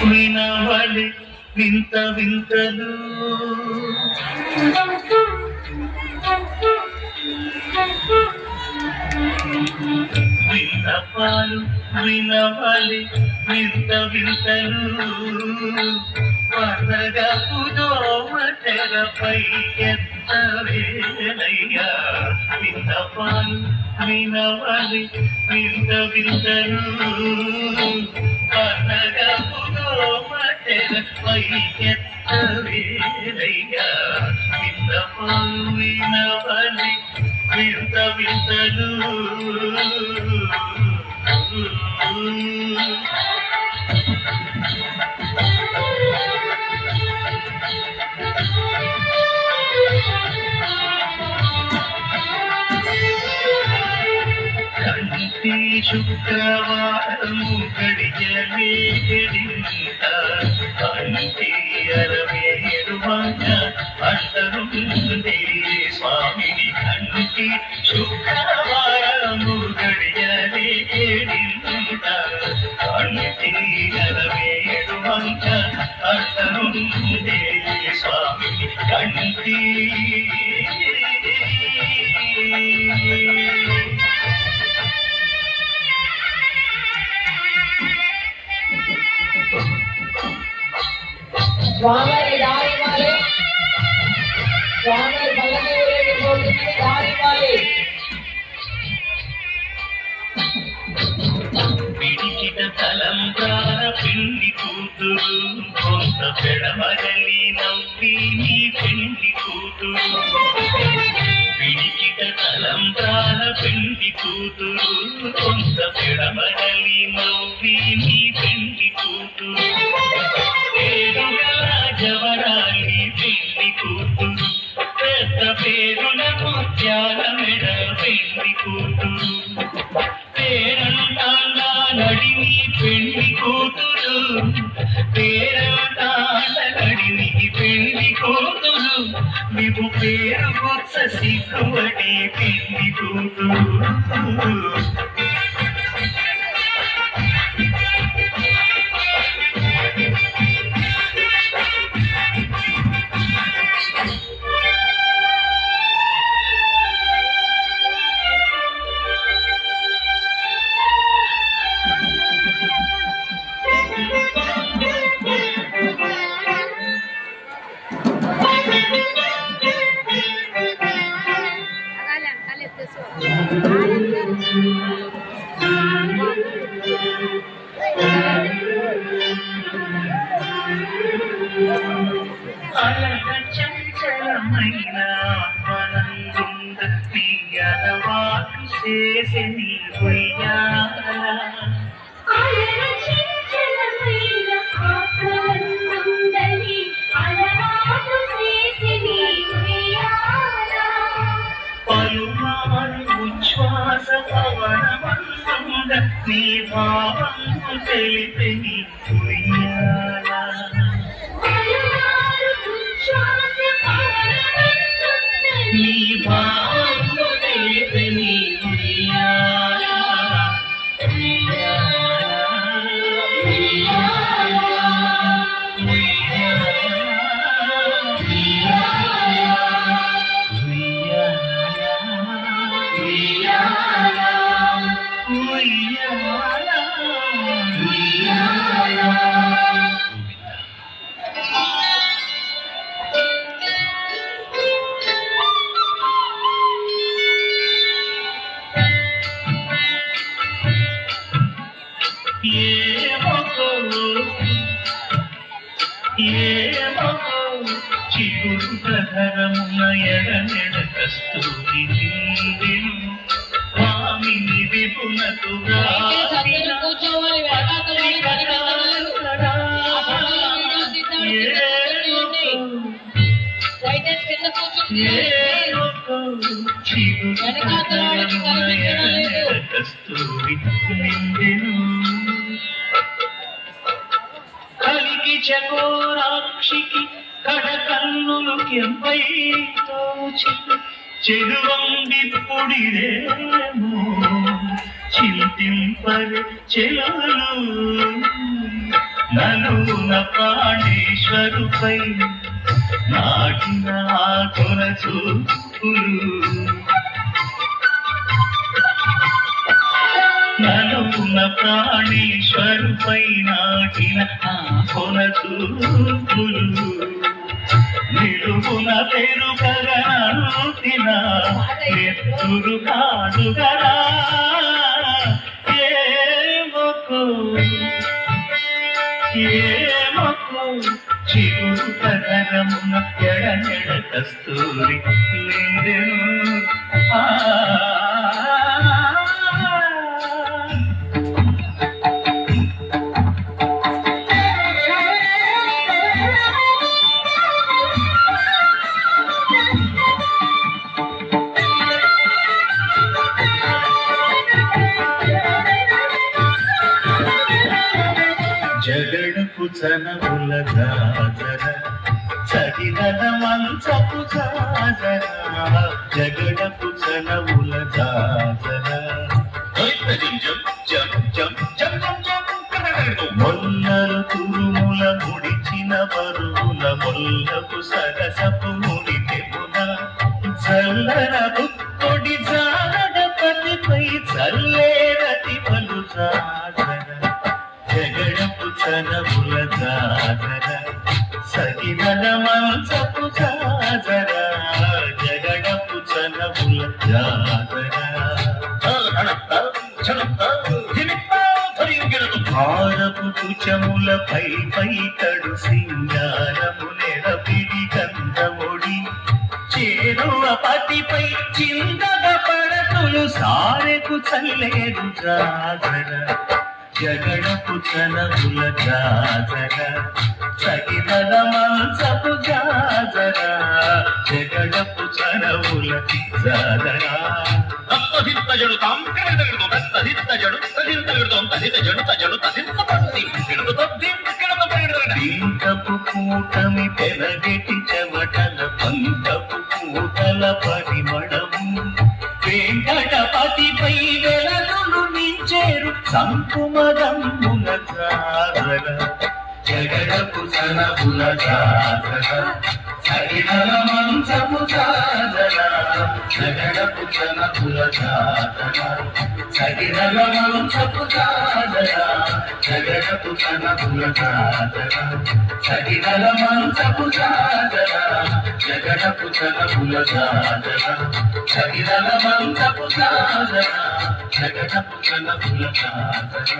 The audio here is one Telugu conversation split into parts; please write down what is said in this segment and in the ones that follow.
వినవలి వింత వింతలు విన్నపాలు వినవలి వింత వింతలు వరగపు దోమ తెరపై ఎత్తవేలయ్యా విన్నపాలు వినవలి వింత వింతలు వరగపు దోమ తెరపై ఎత్తవేలయ్యా విన్నపాలు వినవలి వింత వింతలు కంటి శుక్రవారము గడియలేడింత కంటి 67 వంక అంతరుంది స్వామిని కంటి శుక్రవారము గడియలేడింత కంటి 67 వంక అంతరుంది స్వామిని కంటి स्वामी दारी वाले स्वामी बलने वाले बोलते दारी वाले పిడికిట తలంబ్రాల పిండి కూతురు కొంత పెడమరలి నవ్వి నీ పిండి కూతురు పిడికిట తలంబ్రాల పిండి కూతురు కొంత పెడమరలి నవ్వి నీ పిండి కూతురు పేరుగల జవరాలి పిండి కూతురు పెద్ద పేరున ముత్యాల మెడ పిండి కూతురు పేరంటాండా నడిని పెళ్లి కూతురు పేరంటాండ నడిని పెళ్లి కూతురు నీవు పేరు కొత్త సిగ్గువడి పెళ్లి కూతురు చంచలమైన మనందుంద తీయలవాకు చేసే నీ పొయ్యాల పలుమారు ఉచ్ఛ్వాస పవనమందుంద నీ భావము తెలిపే నీ పొయ్యాల నీ భావము తెలిపే నీ పొయ్యాల చిగురు ప్రధరమున ఎడమెడ కస్తూరి నీవెను స్వామిని విపునతుగా చిగురు ప్రధరమున ఎడమెడ కస్తూరి నిందెను కలికి చకోరాక్షికి కడకన్నులు కెంపై చెడువంగిప్పుడిరేమో చింతింపరు చెలలు నలున ప్రాణేశ్వరుపై నాటిన కొన చూపులు నలున ప్రాణేశ్వరుపై నాటిన కొన చూపులు నిలువున పెరుగగనంతిన నెత్తురు కాడుగరా ఏమకు చిగురు కదరమున ఎడనెడ కస్తూరి నిందెను జగడపు చనముల జాజర చగినద మంచపు జాజర జగడపు చనముల జాజర మొల్లలు తురుముల ముడిచిన బరువుల మొల్లపు సరసపు ముడి తెమున చల్లర బుద్ధొడి జాడపతిపై చల్లేరతి పలు జాజర జగడపు చనముల జాజర సగినల మంచపు జాజర జగడపు చనముల జాజర భారపు తుచముల పై తడు సింగారము నెరపిడి గంధముడి చేరువ పతిపై చిందగ పడతులు సారెకు చల్లేరు జాజర జగడపు చనముల జాజర సగినల మంచపు జాజర జగడపు చనముల జాజర తదిత్తజడు తాం కిడదగడు తదిత్తజడు తదిత్తగడు తదిత్తజడు తజడు తదిత్తపత్తి కిడదు తద్దిం కిడదు పెరగడు ఇంకపు కూటమి పెరగటి చెమటల పంకపు కూటల పరిమళము వెంకటపతిపై వెలదులు నించేరు సంకుమదమ్ముల జాజర జగడపు చనముల జాజర సగినల మంచపు జాజర జగడపు చనముల జాజర సగినల మంచపు జాజర జగడపు చనముల జాజర సగినల మంచపు జాజర జగడపు చనముల జాజర సగినల మంచపు జాజర జగడపు చనముల జాజర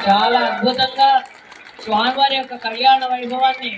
చాలా అద్భుతంగా స్వామివారి యొక్క కళ్యాణ వైభవాన్ని